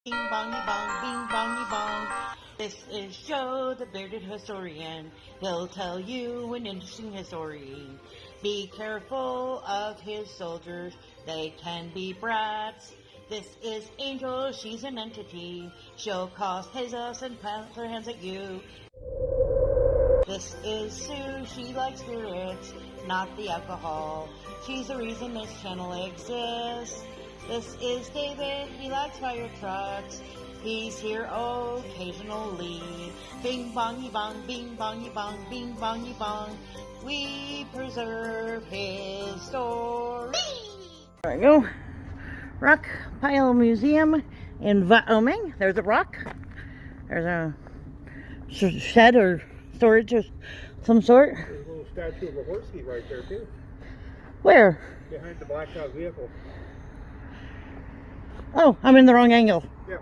Bing bongy bong, bing bongy bong. This is Joe, the bearded historian. He'll tell you an interesting story. Be careful of his soldiers, they can be brats. This is Angel, she's an entity. She'll cause chaos and plant her hands at you. This is Sue, she likes spirits, not the alcohol. She's the reason this channel exists. This is David, he likes fire trucks. He's here occasionally. Bing bongy bong, bing bongy bong, bing bongy bong. We preserve his story. There we go. Rockpile Museum in Wyoming. There's a rock. There's a shed or storage of some sort. There's a little statue of a horse seat right there too. Where? Behind the blacked out vehicle. Oh, I'm in the wrong angle. Yeah.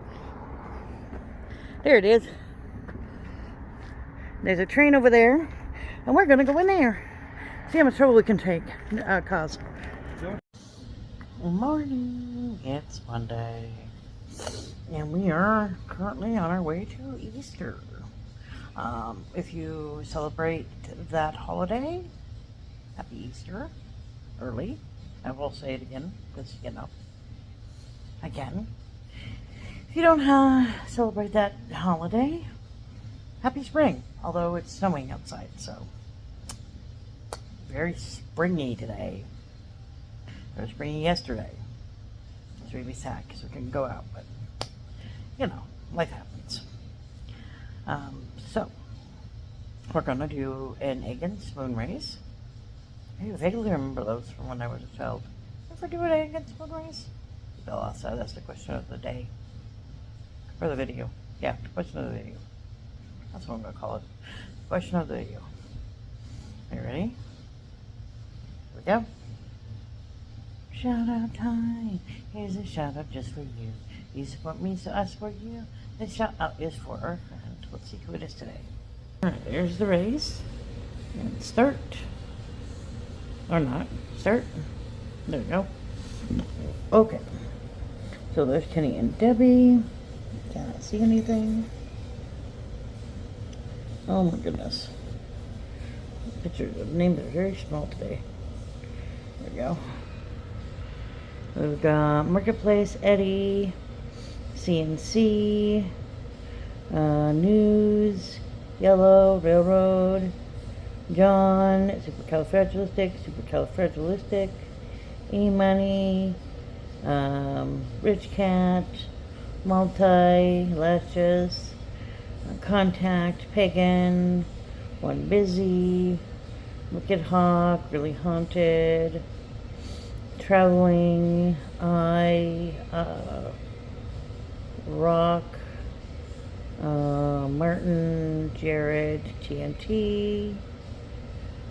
There it is. There's a train over there, and we're gonna go in there. See how much trouble we can cause. Yeah. Good morning. It's Monday, and we are currently on our way to Easter. If you celebrate that holiday, happy Easter, early. I will say it again, because you know, again. If you don't celebrate that holiday, happy spring. Although it's snowing outside, so very springy today. It was springy yesterday. It's really sad because we couldn't go out, but you know, life happens. So we're gonna do an egg and spoon race. I vaguely remember those from when I was a child. Ever do an egg and spoon race? Bill also, that's the question of the day. Or the video. Yeah, question of the video. That's what I'm going to call it. Question of the video. Are you ready? Here we go. Shout out time. Here's a shout out just for you. You support me, so I support you. This shout out is for our friend. Let's see who it is today. Alright, there's the race. And start. Or not. Start. There we go. Okay. So there's Kenny and Debbie. Cannot see anything. Oh my goodness. Pictures of names are very small today. There we go. We've got Marketplace, Eddie, CNC, News, Yellow, Railroad, John, Supercalifragilistic, E-Money, Rich Cat, Multi, Lashes, Contact, Pagan, One Busy, Wicked Hawk, Really Haunted, Traveling, Rock, Martin, Jared, TNT,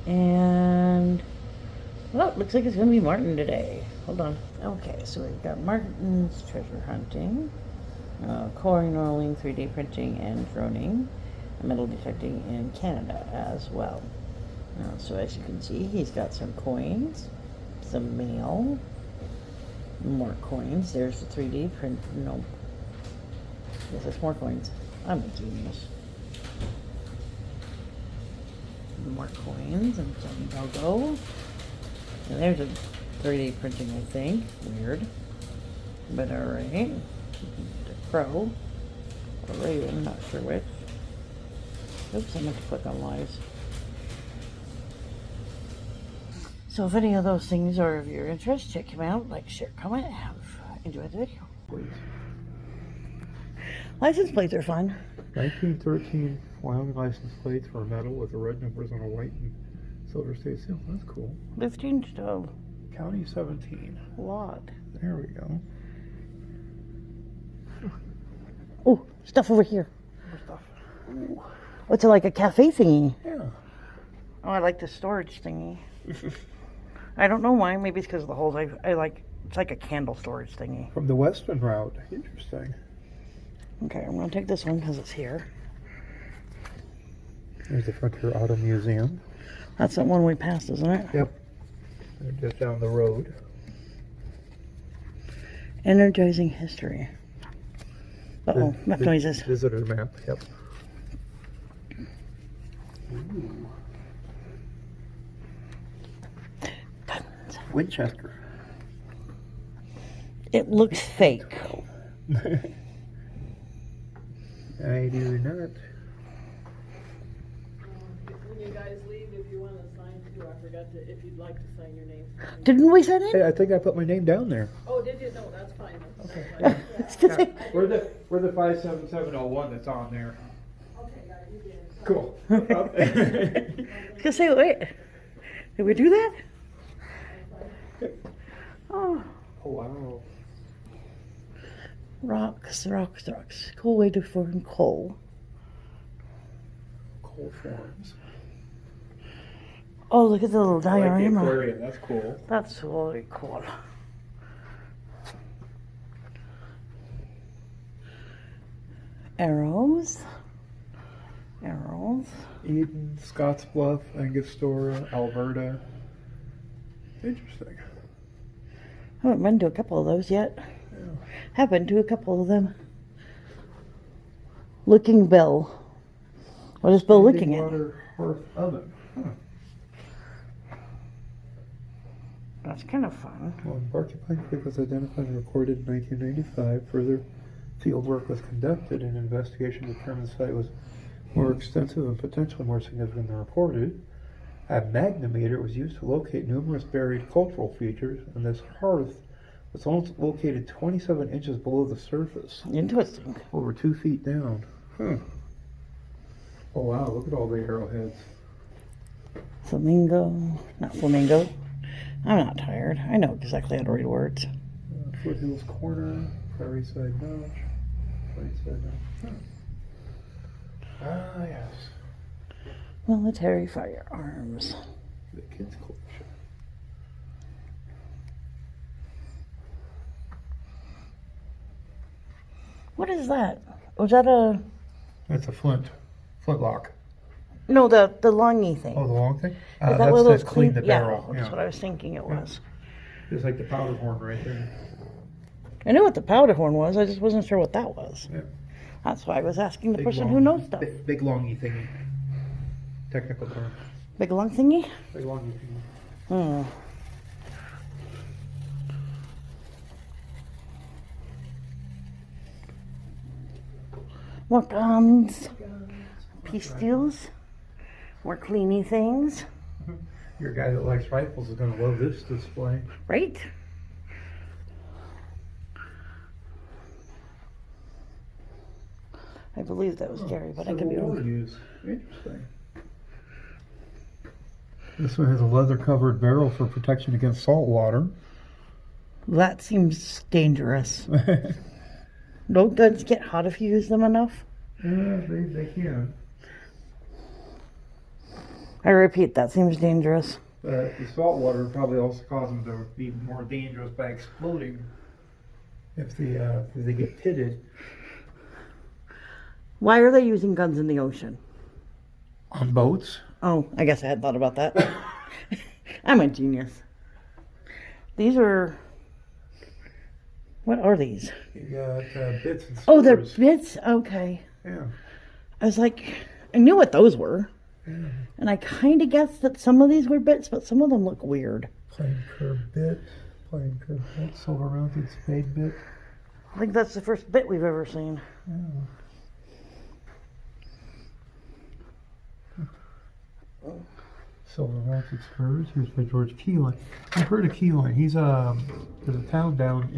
and well, it looks like it's going to be Martin today. Hold on. Okay, so we've got Martin's treasure hunting, coring, rolling, 3D printing, and droning, metal detecting in Canada as well. So as you can see, he's got some coins, some mail, more coins. There's the 3D print. Nope. This is more coins. I'm a genius. More coins and some logo. And there's a 3D printing, I think. Weird. But alright. The crow. Or raven, not sure which. Oops, I meant to click on lives. So if any of those things are of your interest, check them out. Like, share, comment, enjoy the video. Please. License plates are fun. 1913 Wyoming license plates for metal with the red numbers on a white and silver state seal. That's cool. 15 stove. County 17. A lot. There we go. Oh, stuff over here. More stuff. Ooh. What's it, like a cafe thingy? Yeah. Oh, I like the storage thingy. I don't know why. Maybe it's because of the holes. I like, it's like a candle storage thingy. From the western route. Interesting. Okay, I'm going to take this one because it's here. There's the Frontier Auto Museum. That's that one we passed, isn't it? Yep. They're just down the road. Energizing history. Uh-oh, enough noises. Visitor map, yep. Ooh. Guns. Winchester. It looks fake. I do not. When you guys leave, if you want to sign too, I forgot to, if you'd like to sign your name. Didn't we sign Hey, it? I think I put my name down there. Oh, did you? No, that's fine. Okay. Yeah. We're the 57701 that's on there. Okay, guys, you did. Cool. I was gonna say, wait. Did we do that? Oh, Oh, wow. rocks. Cool way to form coal. Coal forms. Oh, look at the little I like the diorama. aquarium, that's cool. That's really cool. Arrows. Eden, Scottsbluff, Angostura, Alberta. Interesting. I haven't been to a couple of those yet. Yeah. Have been to a couple of them. Looking Bill. What is Bill looking at? Water hearth oven. Huh. That's kind of fun. Well, Porcupine Creek was identified and recorded in 1995. Further field work was conducted, and investigation determined the site was more extensive and potentially more significant than reported. A magnometer was used to locate numerous buried cultural features, and this hearth was only located 27 inches below the surface, Interesting. over 2 feet down. Huh. Oh wow, look at all the arrowheads. Flamingo. Not flamingo. I'm not tired. I know exactly how to read words. Foothills Corner, Prairie Side Notch, Prairie Side Notch. Huh. Ah, yes. Military firearms. The kids' collection. What is that? Was that a... That's a flintlock. No, the longy thing. Oh, the long thing? Is that That's one of those to clean the barrel. Yeah, that's what I was thinking it was. Just like the powder horn right there. I knew what the powder horn was. I just wasn't sure what that was. Yeah. That's why I was asking the Big person long- who knows stuff. Big longy thingy. Technical term. Big long thingy? Big longy thingy. Hmm. More guns. Pistols. More cleany things. Your guy that likes rifles is going to love this display. Right? I believe that was Gary, but I could be Civil War wrong. use. Interesting. This one has a leather-covered barrel for protection against salt water. That seems dangerous. Don't guns get hot if you use them enough? Yeah, they can. I repeat, that seems dangerous. But the salt water would probably also cause them to be more dangerous by exploding if they get pitted. Why are they using guns in the ocean? On boats? Oh, I guess I hadn't thought about that. I'm a genius. These are... What are these? You got bits and Oh, they're spurs. bits? Okay. Yeah. I was like, I knew what those were. Yeah. And I kind of guessed that some of these were bits, but some of them look weird. Plain curve bit, silver mounted spade bit. I think that's the first bit we've ever seen. Yeah. Silver mounted spurs. Here's by George Keyline. I've heard of Keyline. He's there's a town down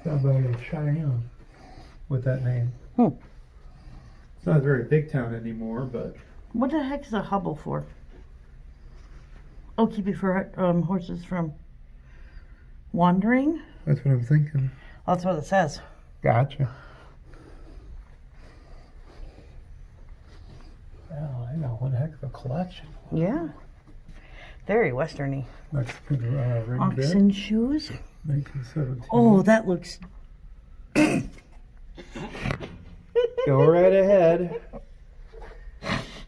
by Cheyenne with that name. Hmm. It's not a very big town anymore, but What the heck is a hubble for? Oh, keep your horses from wandering? that's what I'm thinking. That's what it says. Gotcha. Wow, I got one heck of a collection. Yeah. Very westerny. Mexican ring bit, Oxen shoes. 1917. Oh, that looks... Go right ahead.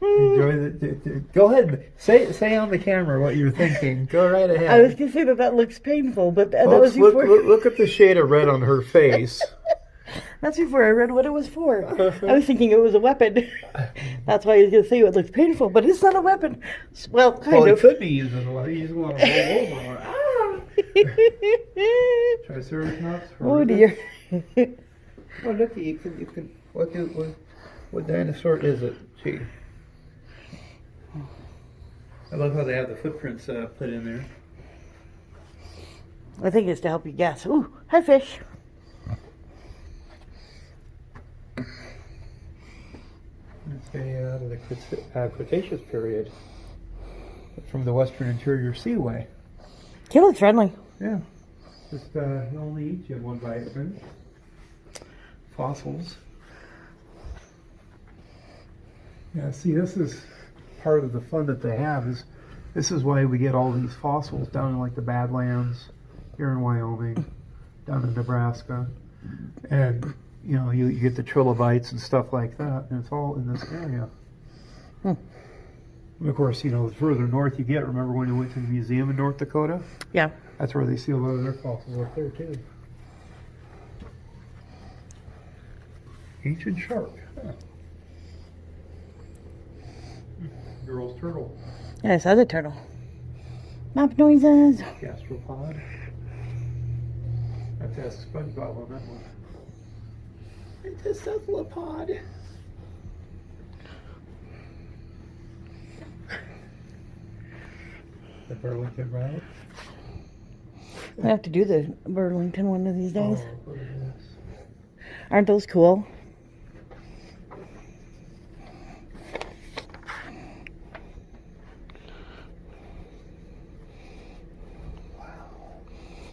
Enjoy the go ahead. Say on the camera what you're thinking. Go right ahead. I was going to say that looks painful, but that Folks, was before... look at the shade of red on her face. That's before I read what it was for. I was thinking it was a weapon. That's why I was going to say it looked painful, but it's not a weapon. Well, kind of. It could be using a lot. You just want to roll over. Triceratops. Oh dear. Oh, look, you can. What dinosaur is it? Gee. I love how they have the footprints put in there. I think it's to help you guess. Ooh, hi fish. It's out of the Cretaceous period, from the Western Interior Seaway. He looks friendly. Yeah, just he only eats you one bite. Right? Fossils. Yeah, see, this is part of the fun that they have. This is why we get all these fossils down in like the Badlands, here in Wyoming, down in Nebraska, and you know you get the trilobites and stuff like that, and it's all in this area. And of course, you know, the further north you get, remember when you went to the museum in North Dakota? Yeah. That's where they see a lot of their fossils up there too. Ancient shark. Huh. Girl's turtle. Yeah, I saw the turtle. Mouth noises. Gastropod. Have to ask SpongeBob on that one. It's a cephalopod. The Burlington route. I have to do the Burlington one of these days. Oh, look at this. Aren't those cool?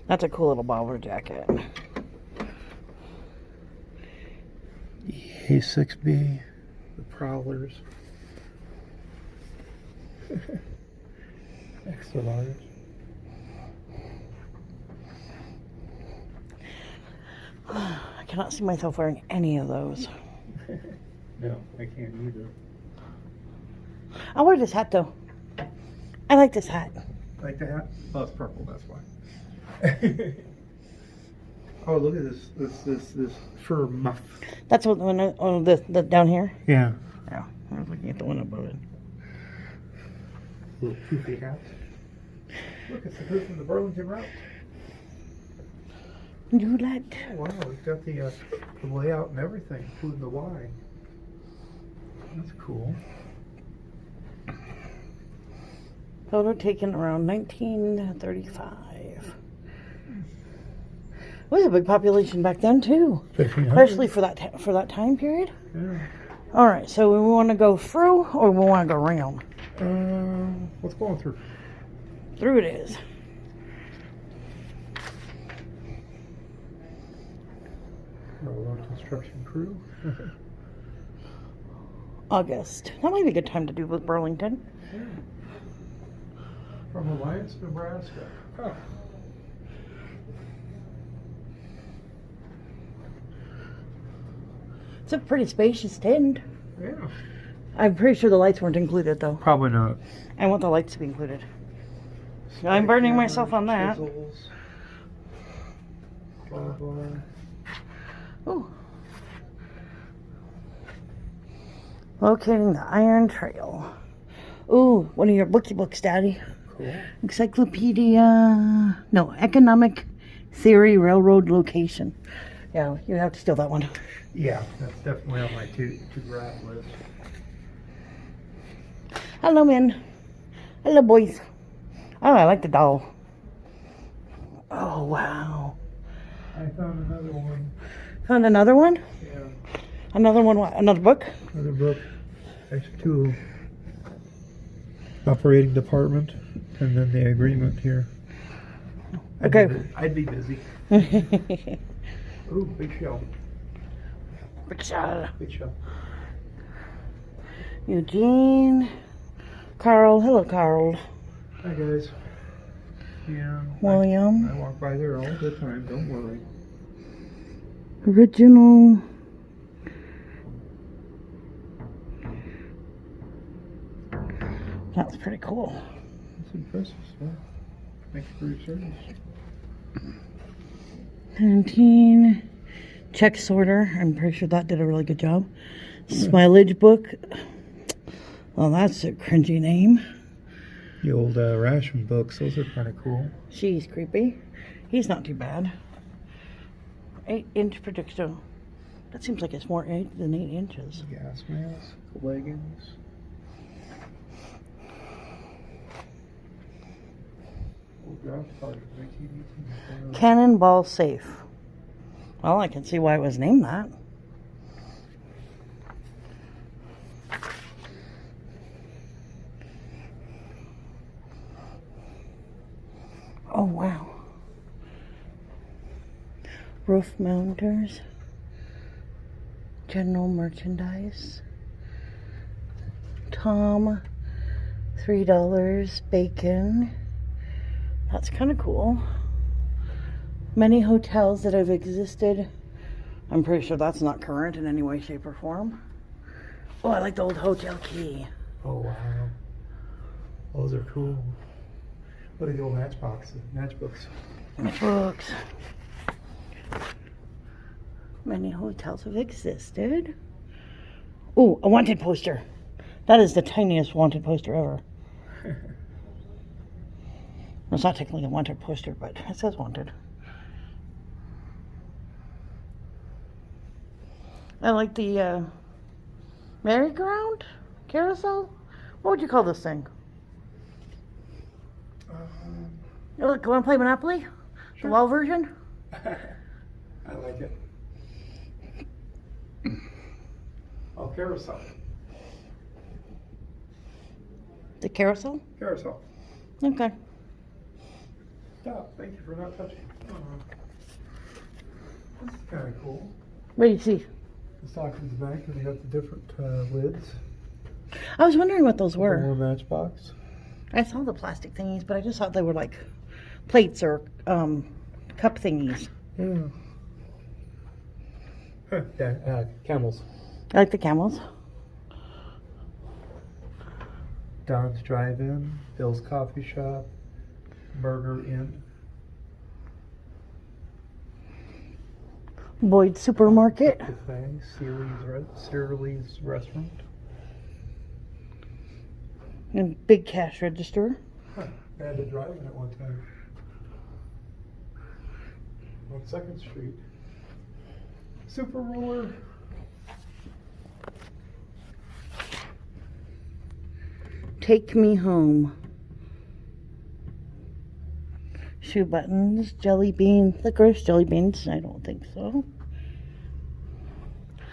That's a cool little bomber jacket. A6B, the Prowlers. Extra large. I cannot see myself wearing any of those. No, I can't either. I'll wear this hat though. I like this hat. Like the hat? Oh, it's purple, that's why. Oh, look at this fur muff. That's what the one the down here. Yeah. Yeah, I was looking at the one above it. Little poofy hats. Look, it's the hood from the Burlington route. Gillette. Oh, wow, we've got the layout and everything, including the Y. That's cool. Photo taken around 1935. It was a big population back then too, 1500. especially for that time period. Yeah. All right, so we want to go through or we want to go around? What's going through? Through it is. Railroad construction crew. August. That might be a good time to do with Burlington. Yeah. From Alliance, Nebraska. Oh. It's a pretty spacious tent. Yeah. I'm pretty sure the lights weren't included though. Probably not. I want the lights to be included. I'm burning myself on that. Chisels, blah, blah. Ooh. Locating the Iron Trail. Ooh, one of your bookie books, Daddy. Cool. Encyclopedia. No, Economic Theory Railroad Location. Yeah, you have to steal that one. Yeah, that's definitely on my to grab list. Hello, men. Hello, boys. Oh, I like the doll. Oh, wow. I found another one. Found another one? Yeah. Another one, what? Another book? Another book. Actually, two. Operating department, and then the agreement here. Okay. I'd be busy. Ooh, big shell. Big shell. Big shell. Eugene. Carl. Hello, Carl. Hi, guys. Yeah. William. I walk by there all the time, don't worry. Original. That's pretty cool. That's impressive stuff. Thank you for your service. 19. Check sorter. I'm pretty sure that did a really good job. Smilage book. Well, that's a cringy name. The old ration books, those are kind of cool. She's creepy. He's not too bad. 8-inch prediction. That seems like it's more 8 than 8 inches. Gas mask, leggings. Old draft card, 1918. Cannonball safe. Well, I can see why it was named that. Oh, wow. Roof mounters. General merchandise. Tom, $3. Bacon. That's kind of cool. Many hotels that have existed. I'm pretty sure that's not current in any way, shape, or form. Oh, I like the old hotel key. Oh, wow. Those are cool. What are the old matchbooks? Books. Many hotels have existed. Oh, a wanted poster. That is the tiniest wanted poster ever. It's not technically a wanted poster, but it says wanted. I like the merry-go-round? Carousel? What would you call this thing? Oh, look, want to play Monopoly? Sure. The wall version? I like it. Oh, carousel. The carousel? Carousel. Okay. Stop. Thank you for not touching. This is kind of cool. What do you see? The Stockton's Bank, and they have the different lids. I was wondering what those were. More matchbox. I saw the plastic thingies, but I just thought they were like plates or cup thingies. Yeah. Yeah, camels. I like the camels. Don's Drive-In, Bill's Coffee Shop, Burger Inn. Boyd's Supermarket. Cafe, Searly's Restaurant. And Big Cash Register. Huh. I had to drive in at one time. On 2nd Street. Super Roller. Take Me Home. Shoe buttons, jelly bean, licorice, jelly beans. I don't think so.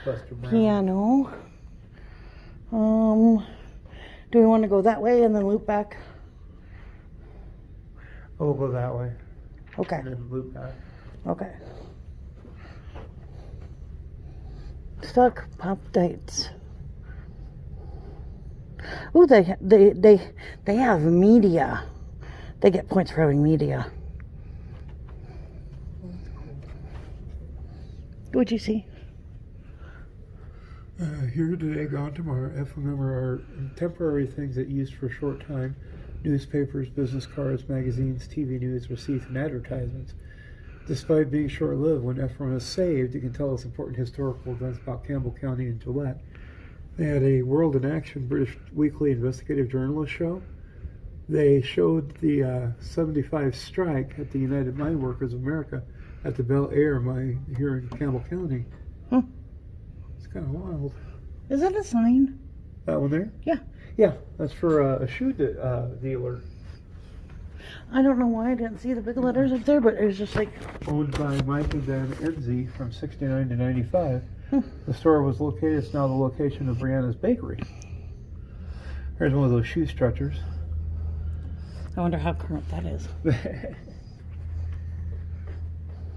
Buster Brown. Piano. Do we want to go that way and then loop back? Oh, we'll go that way. Okay. And then loop back. Okay. Stock pop dates. Ooh, they have media. They get points for having media. What'd you see? Here today, gone tomorrow. FMM are temporary things that used for a short time. Newspapers, business cards, magazines, TV news, receipts, and advertisements. Despite being short-lived, when FMM is saved, it can tell us important historical events about Campbell County and Gillette. They had a World in Action British weekly investigative journalist show. They showed the 75 strike at the United Mine Workers of America at the Bel Air mine here in Campbell County. Huh. It's kind of wild. Is that a sign? That one there? Yeah. Yeah, that's for a shoe dealer. I don't know why I didn't see the big letters up there, but it was just like... Owned by Mike and Dan Enzi from 69 to 95. Hmm. The store was located, it's now the location of Brianna's Bakery. Here's one of those shoe stretchers. I wonder how current that is.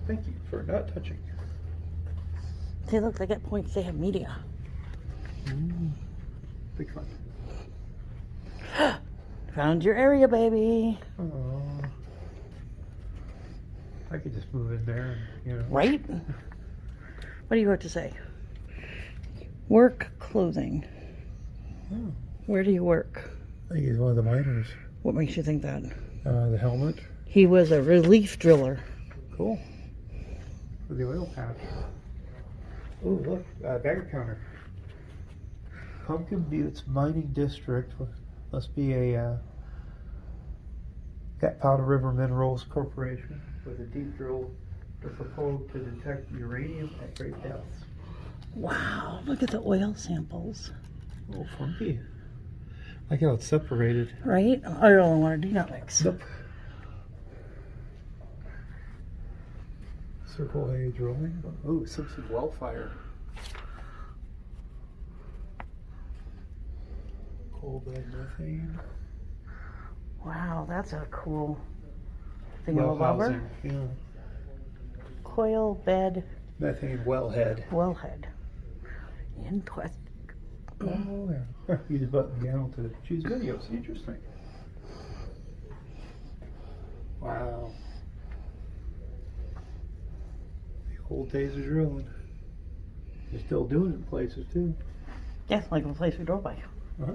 Thank you for not touching. See, look, they get points. They have media. Big fun. Found your area, baby. Oh, I could just move in there, and, you know. Right? What do you have to say? Work clothing. Oh, Where do you work? I think he's one of the miners. What makes you think that? The helmet. He was a relief driller. Cool. For the oil patch. Oh, look, Bagger counter. Pumpkin Buttes Mining District must be a Powder River Minerals Corporation with a deep drill to proposed to detect uranium at great depths. Wow, look at the oil samples. Oh, funky. I like how it's separated. Right? I don't want to do that mix. Nope. Circle A drilling. Oh, Simpson well fire. Coal bed methane. Wow, that's a cool thing Well of rubber. housing. Yeah. Coil bed Methane wellhead. wellhead. Interesting. Oh, yeah. Use button panel to choose videos. Interesting. Wow. The old days of drilling. They're still doing it in places too. Yeah, like the place we drove by. Uh-huh.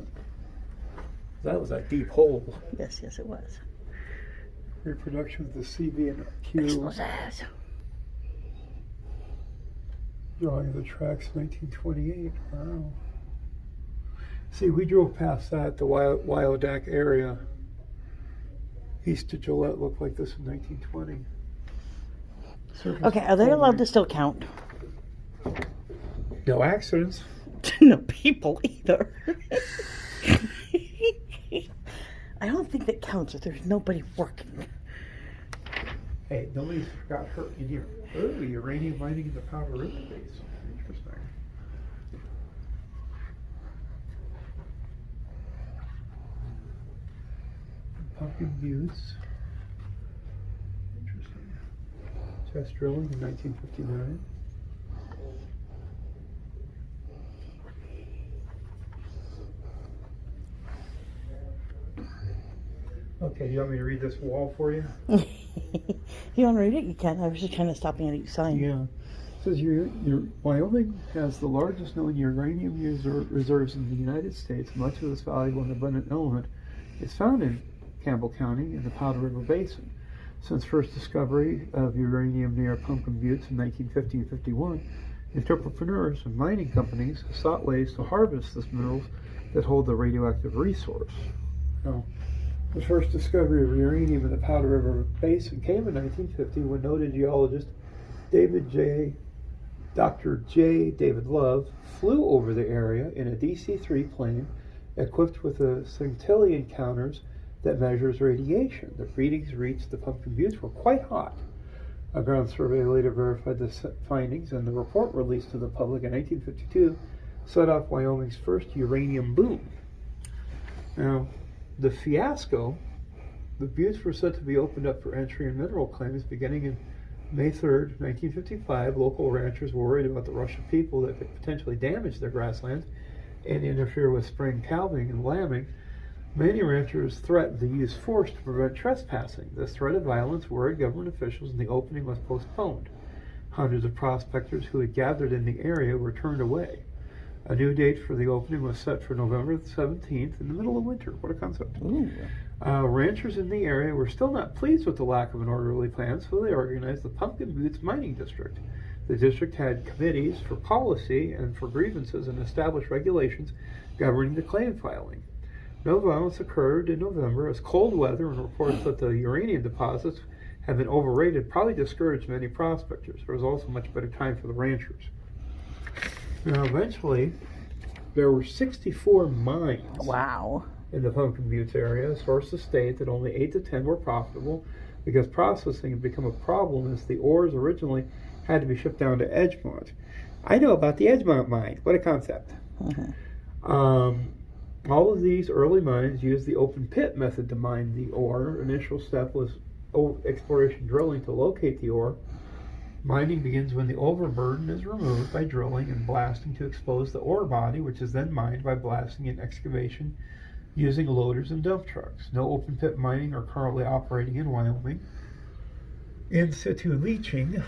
That was a deep hole. Yes, yes, it was. Reproduction of the CV and Q. Explosives. Drawing of the tracks, 1928. Wow. See, we drove past that, the Wyodak area. East of Gillette looked like this in 1920. Okay, are they allowed to still count? No accidents. No people either. I don't think that counts if there's nobody working. Hey, nobody's got hurt in here. Oh, uranium mining in the Powder River base. Interesting. Pumpkin Buttes. Interesting. Test drilling in 1959. Okay, you want me to read this wall for you? You want to read it? You can. I was just kind of stopping at each sign. Yeah. It says Wyoming has the largest known uranium reserves in the United States. Much of this valuable and abundant element is found in Campbell County in the Powder River Basin. Since first discovery of uranium near Pumpkin Buttes in 1950-51, entrepreneurs and mining companies have sought ways to harvest this minerals that hold the radioactive resource. Now, the first discovery of uranium in the Powder River Basin came in 1950 when noted geologist Dr. J. David Love flew over the area in a DC-3 plane equipped with a scintillion counters that measures radiation. The readings reached the Pumpkin Buttes were quite hot. A ground survey later verified the findings, and the report released to the public in 1952 set off Wyoming's first uranium boom. Now, the fiasco, the Buttes were set to be opened up for entry and mineral claims beginning in May 3rd, 1955. Local ranchers were worried about the rush of people that could potentially damage their grasslands and interfere with spring calving and lambing. Many ranchers threatened to use force to prevent trespassing. This threat of violence worried government officials, and the opening was postponed. Hundreds of prospectors who had gathered in the area were turned away. A new date for the opening was set for November 17th in the middle of winter. What a concept. Ranchers in the area were still not pleased with the lack of an orderly plan, so they organized the Pumpkin Buttes Mining District. The district had committees for policy and for grievances and established regulations governing the claim filing. No violence occurred in November as cold weather and reports that the uranium deposits had been overrated probably discouraged many prospectors. There was also much better time for the ranchers. Now, eventually, there were 64 mines Wow. in the Pumpkin Buttes area. Sources state that only 8 to 10 were profitable because processing had become a problem as the ores originally had to be shipped down to Edgemont. I know about the Edgemont mine. What a concept. All of these early mines used the open pit method to mine the ore. Initial step was exploration drilling to locate the ore. Mining begins when the overburden is removed by drilling and blasting to expose the ore body, which is then mined by blasting and excavation using loaders and dump trucks. No open pit mining are currently operating in Wyoming. In situ leaching,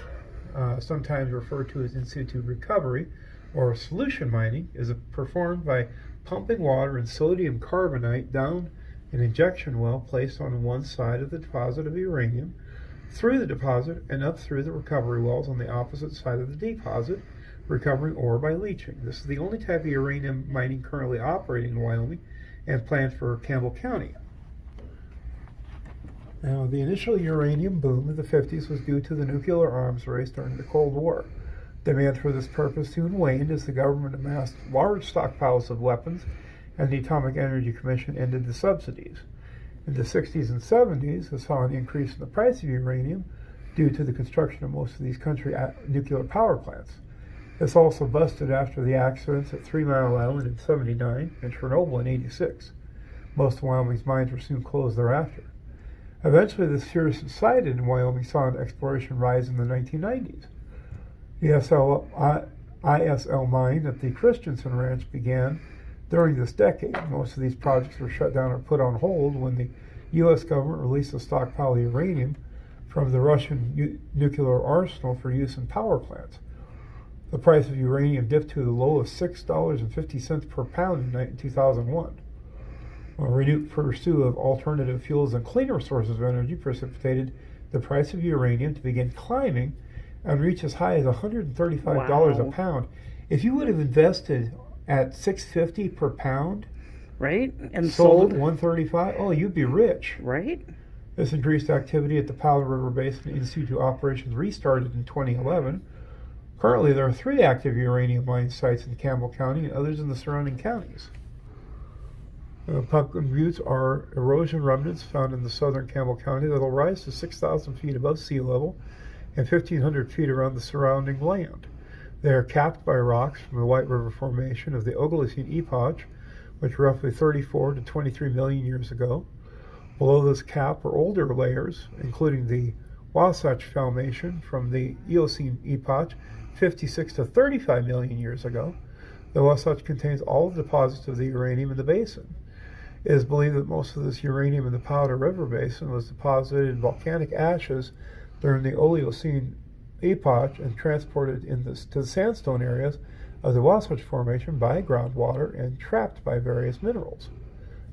sometimes referred to as in situ recovery, or solution mining, is performed by pumping water and sodium carbonate down an injection well placed on one side of the deposit of uranium, through the deposit and up through the recovery wells on the opposite side of the deposit. recovering ore by leaching. This is the only type of uranium mining currently operating in Wyoming and planned for Campbell County. Now, the initial uranium boom of the 50s was due to the nuclear arms race during the Cold War. Demand for this purpose soon waned as the government amassed large stockpiles of weapons and the Atomic Energy Commission ended the subsidies. In the 60s and 70s, it saw an increase in the price of uranium due to the construction of most of these country nuclear power plants. This also busted after the accidents at 3 Mile Island in '79 and Chernobyl in '86. Most of Wyoming's mines were soon closed thereafter. Eventually, the fear subsided and Wyoming saw an exploration rise in the 1990s. The ISL mine at the Christensen Ranch began during this decade. Most of these projects were shut down or put on hold when the U.S. government released a stockpile of uranium from the Russian nuclear arsenal for use in power plants. The price of uranium dipped to the low of $6.50 per pound in 2001. A renewed pursuit of alternative fuels and cleaner sources of energy precipitated the price of uranium to begin climbing and reach as high as $135 a pound. If you would have invested at $6.50 per pound, right, and sold at $135, oh, you'd be rich. Right. This increased activity at the Powder River Basin in situ operations restarted in 2011. Currently, there are 3 active uranium mine sites in Campbell County and others in the surrounding counties. Pumpkin buttes are erosion remnants found in the southern Campbell County that will rise to 6,000 feet above sea level and 1,500 feet around the surrounding land. They are capped by rocks from the White River Formation of the Oligocene epoch, which were roughly 34 to 23 million years ago. Below this cap are older layers, including the Wasatch Formation from the Eocene epoch, 56 to 35 million years ago. The Wasatch contains all the deposits of the uranium in the basin. It is believed that most of this uranium in the Powder River Basin was deposited in volcanic ashes during the Oligocene epoch and transported to the sandstone areas of the Wasatch Formation by groundwater and trapped by various minerals.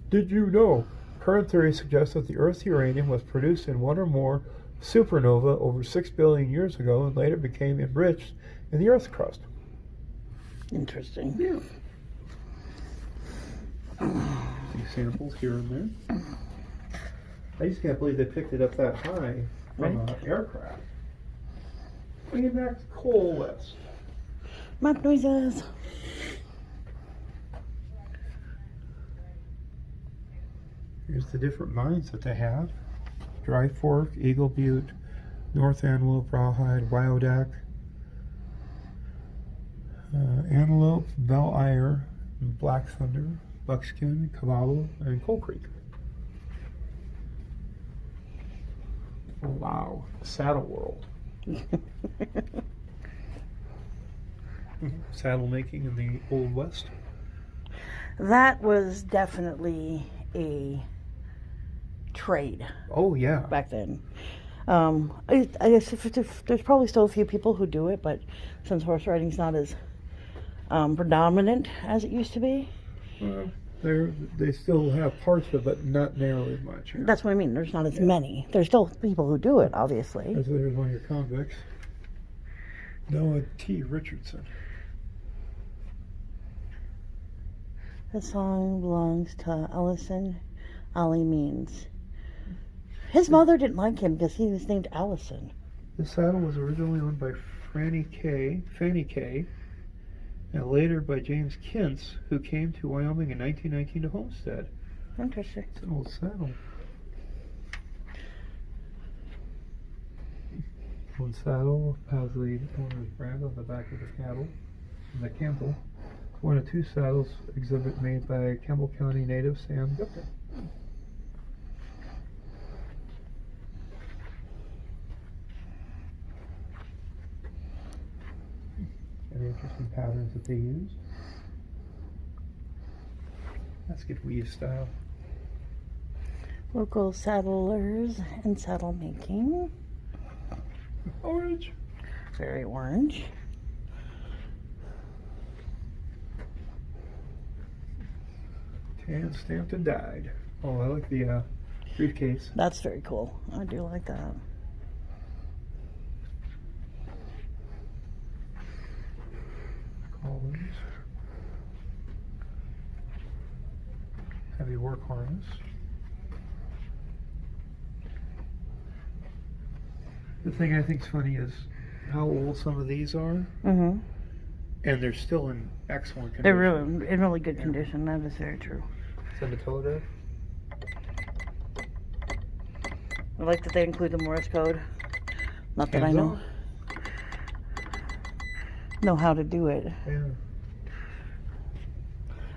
Did you know? Current theory suggests that the Earth's uranium was produced in one or more supernova over 6 billion years ago and later became enriched in the Earth's crust. Interesting. Yeah. Some samples here and there. I just can't believe they picked it up that high from an aircraft. Way back to Coal West. Map noises. Here's the different mines that they have. Dry Fork, Eagle Butte, North Antelope, Rawhide, Wyodak, Antelope, Belle Eyre, Black Thunder, Buckskin, Caballo, and Coal Creek. Oh, wow, Saddle World. Saddle making in the Old West. That was definitely a trade. Oh, yeah. Back then. I guess there's probably still a few people who do it, but since horse riding's not as predominant as it used to be. Well, they still have parts of it, not nearly as much. Yeah. That's what I mean. There's not as many. There's still people who do it, obviously. There's one of your convicts. Noah T. Richardson. The song belongs to Allison. Ali means. His mother didn't like him because he was named Allison. The saddle was originally owned by Fanny Kay, and later by James Kintz, who came to Wyoming in 1919 to homestead. Interesting. It's an old saddle. One saddle has the owner's brand on the back of the cattle, and the Campbell. One of 2 saddles exhibit made by Campbell County native Sam Gupta. Any interesting patterns that they use? That's good weave style. Local saddlers and saddle making. Orange. Very orange. Tan stamped and dyed. Oh, I like the briefcase. That's very cool. I do like that. Heavy work harness. The thing I think's funny is how old some of these are, Mm-hmm. and they're still in excellent condition. They're really in really good condition. That is very true. Send a telegraph. I like that they include the Morse code. Not that I Hands know on. how to do it. Yeah.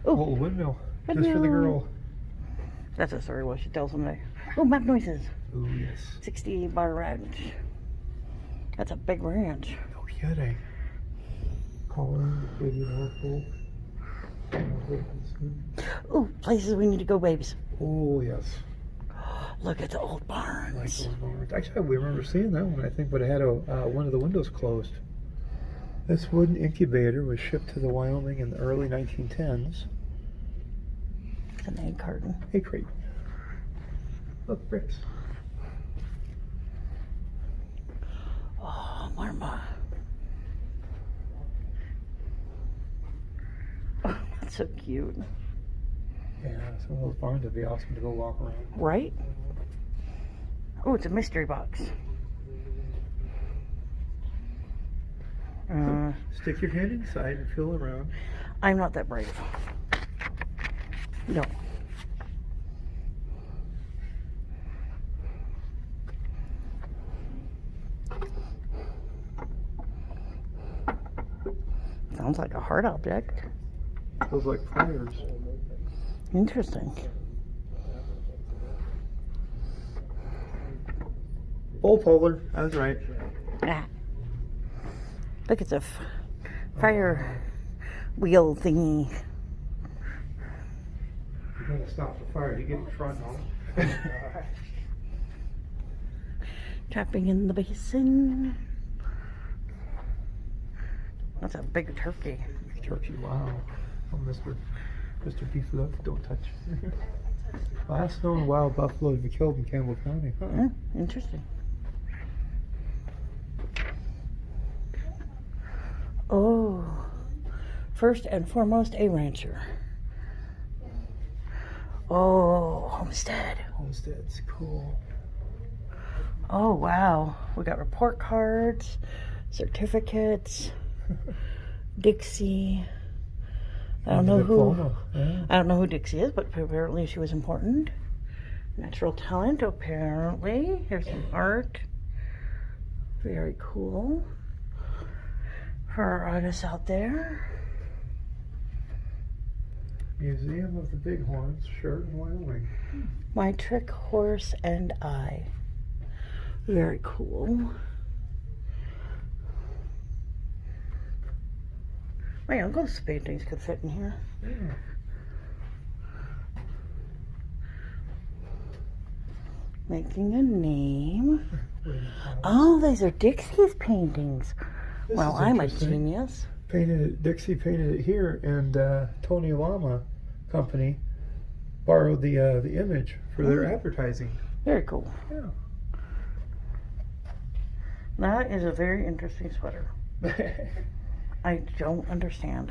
Oh, Old windmill. Just for the girl. That's a story we should tell someday. Oh, map noises. Oh, yes. 68 bar ranch. That's a big ranch. No kidding. Colin, baby Norfolk. Oh, places we need to go, babies. Oh, yes. Look at the old barns. Like those barns. Actually, we remember seeing that one, I think, but it had one of the windows closed. This wooden incubator was shipped to the Wyoming in the early 1910s. It's an egg carton. Hey, crate. Look, bricks. Oh, Marma. Oh, that's so cute. Yeah, some of those barns would be awesome to go walk around. Right? Oh, it's a mystery box. Stick your hand inside and feel around. I'm not that brave. No. Sounds like a hard object. Feels like pliers. Interesting. Bowl puller. I was right. Ah. Look, it's a fire wheel thingy. You gotta stop the fire. You get in front now. Trapping in the basin. That's a big turkey. Turkey, wow. Oh, Mr. Beef Love, don't touch. Last known wild buffalo to be killed in Campbell County. Huh. Interesting. Oh, first and foremost, a rancher. Oh, homestead. Homestead's cool. Oh, wow. We got report cards, certificates, Dixie. I don't know who. Yeah. I don't know who Dixie is, but apparently she was important. Natural talent, apparently. Here's some art. Very cool. For our artists out there. Museum of the Bighorns, Sheridan, Wyoming. My Trick Horse and I. Very cool. My uncle's paintings could fit in here. Yeah. Making a name. Oh, these are Dixie's paintings. This Well, is I'm a interesting. genius. Dixie painted it here, and Tony Lama Company borrowed the image for their advertising. Very cool. Yeah. That is a very interesting sweater. I don't understand.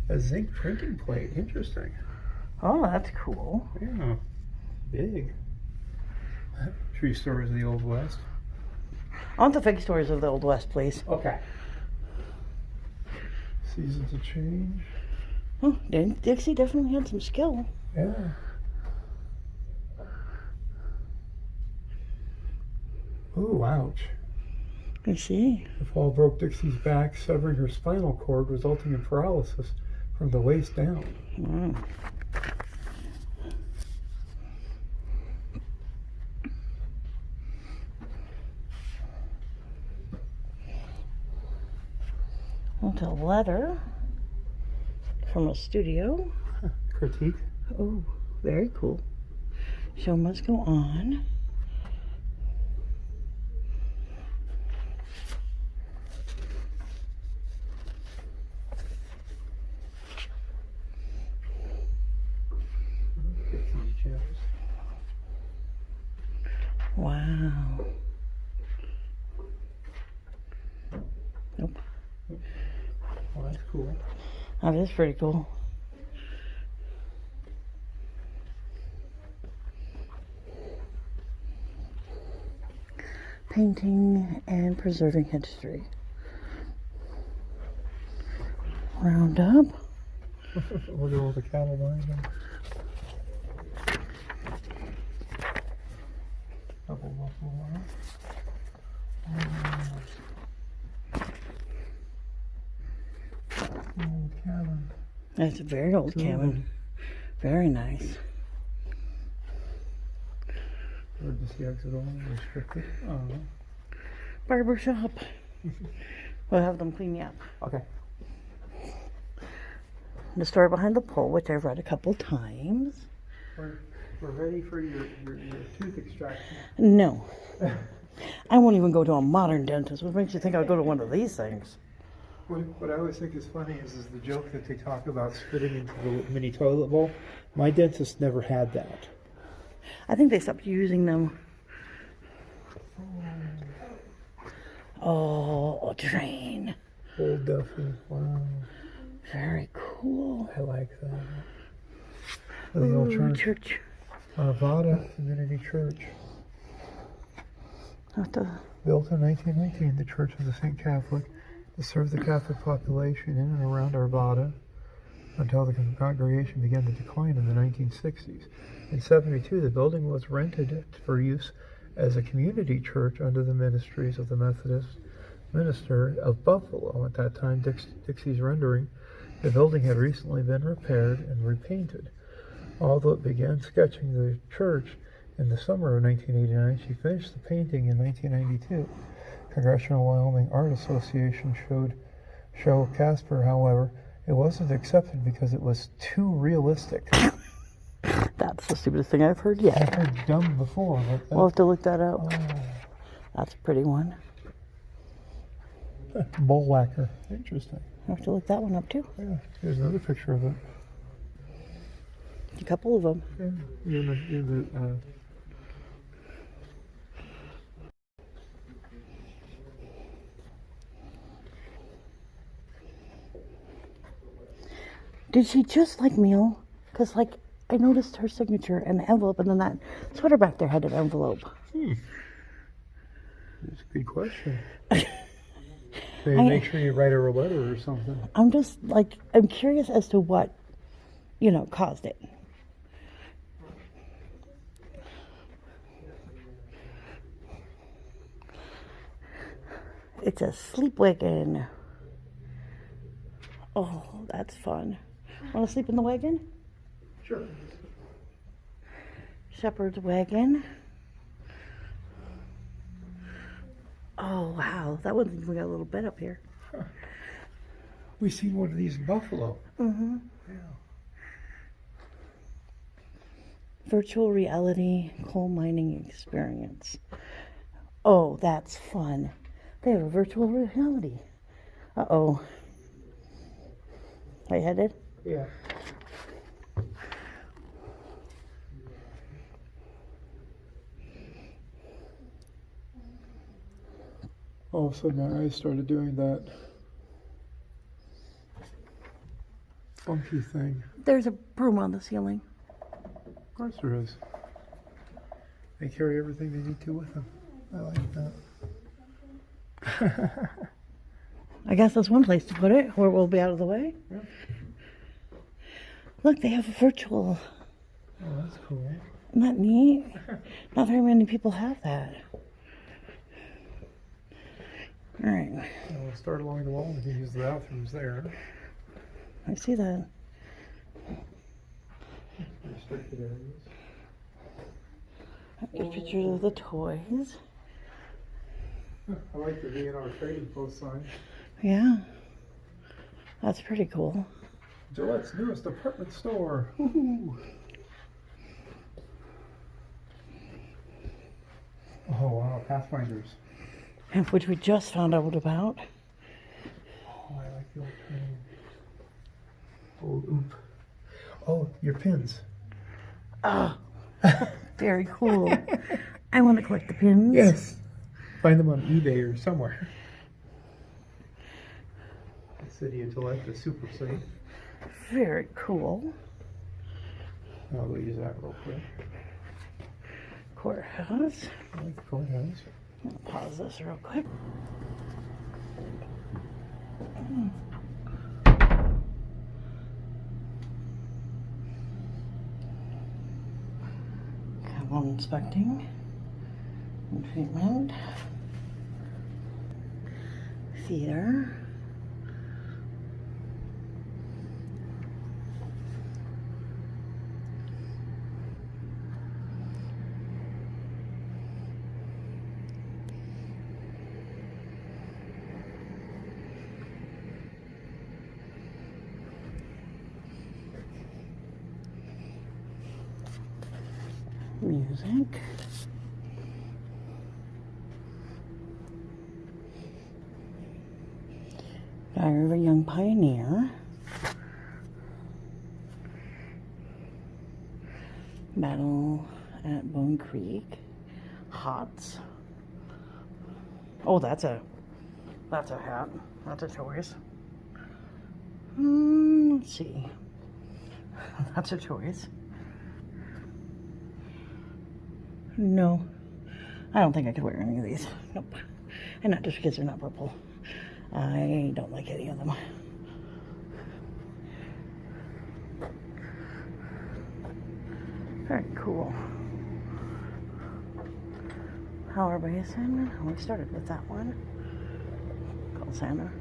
A zinc printing plate. Interesting. Oh, that's cool. Yeah. Big. True stories of the Old West. I want the fake stories of the Old West, please. Okay. Seasons of change. Oh, Dixie definitely had some skill. Yeah. Ooh, ouch. I see. The fall broke Dixie's back, severing her spinal cord, resulting in paralysis from the waist down. Mm. It's a letter from a studio. Critique. Oh, very cool. Show must go on. Wow. Nope. Well, that's cool. That is pretty cool. Painting and preserving history. Roundup. Look at all the cattle behind them. Couple buffalo. Old cabin. That's a very old cabin. Very nice. Emergency exit only, restricted. Barber shop. We'll have them clean you up. Okay. The story behind the pole, which I've read a couple times. We're ready for your tooth extraction. No. I won't even go to a modern dentist. What makes you think I'll go to one of these things? What I always think is funny is the joke that they talk about spitting into the mini toilet bowl. My dentist never had that. I think they stopped using them. Oh, a train. Old Duffy. Wow. Very cool. I like that. The old church. Arvada Community Church. Built in 1919, the Church of the St. Catholic to serve the Catholic population in and around Arvada until the congregation began to decline in the 1960s. In 72, the building was rented for use as a community church under the ministries of the Methodist minister of Buffalo. At that time, Dixie's rendering, the building had recently been repaired and repainted. Although it began sketching the church in the summer of 1989, she finished the painting in 1992. Congressional Wyoming Art Association show Casper, however, it wasn't accepted because it was too realistic. That's the stupidest thing I've heard yet. I've heard dumb before, but We'll have to look that up. That's a pretty one. Bull whacker. Interesting. I'll have to look that one up too. Yeah, here's another picture of it. A couple of them. Yeah, in the Did she just like mail? Because, like, I noticed her signature and the envelope, and then that sweater back there had an envelope. That's a good question. Maybe make sure you write her a letter or something. I'm just, like, I'm curious as to what, caused it. It's a sleep wagon. Oh, that's fun. Want to sleep in the wagon? Sure. Shepherd's wagon. Oh, wow. That one's even got a little bed up here. Huh. We've seen one of these in Buffalo. Mm-hmm. Yeah. Virtual reality coal mining experience. Oh, that's fun. They have a virtual reality. Uh-oh. Are you headed? Yeah. All of a sudden my eyes started doing that funky thing. There's a broom on the ceiling. Of course there is. They carry everything they need to with them. I like that. I guess that's one place to put it, where we'll be out of the way. Yeah. Look, they have a virtual. Oh, that's cool. Isn't that neat? Not very many people have that. All right. We'll start along the wall. We can use the bathrooms there. I see that. Restricted areas. There's pictures of the toys. I like the V&R trading post sign. Yeah. That's pretty cool. Gillette's newest department store. Woo-hoo. Oh wow, Pathfinders. Which we just found out about. Oh, I like the old train. Old oop. Oh, your pins. Oh, very cool. I want to collect the pins. Yes. Find them on eBay or somewhere. City of Gillette, the super site. Very cool. I'll go use that real quick. Courthouse. I like the courthouse. I'll pause this real quick. Camel inspecting and treatment. Theater. Music. Diary of a Young Pioneer. Battle at Bone Creek. Hots. Oh, that's a hat. That's a choice. Let's see. That's a choice. No, I don't think I could wear any of these. Nope. And not just because they're not purple. I don't like any of them. Very cool. Power Basin. We started with that one. Called Santa.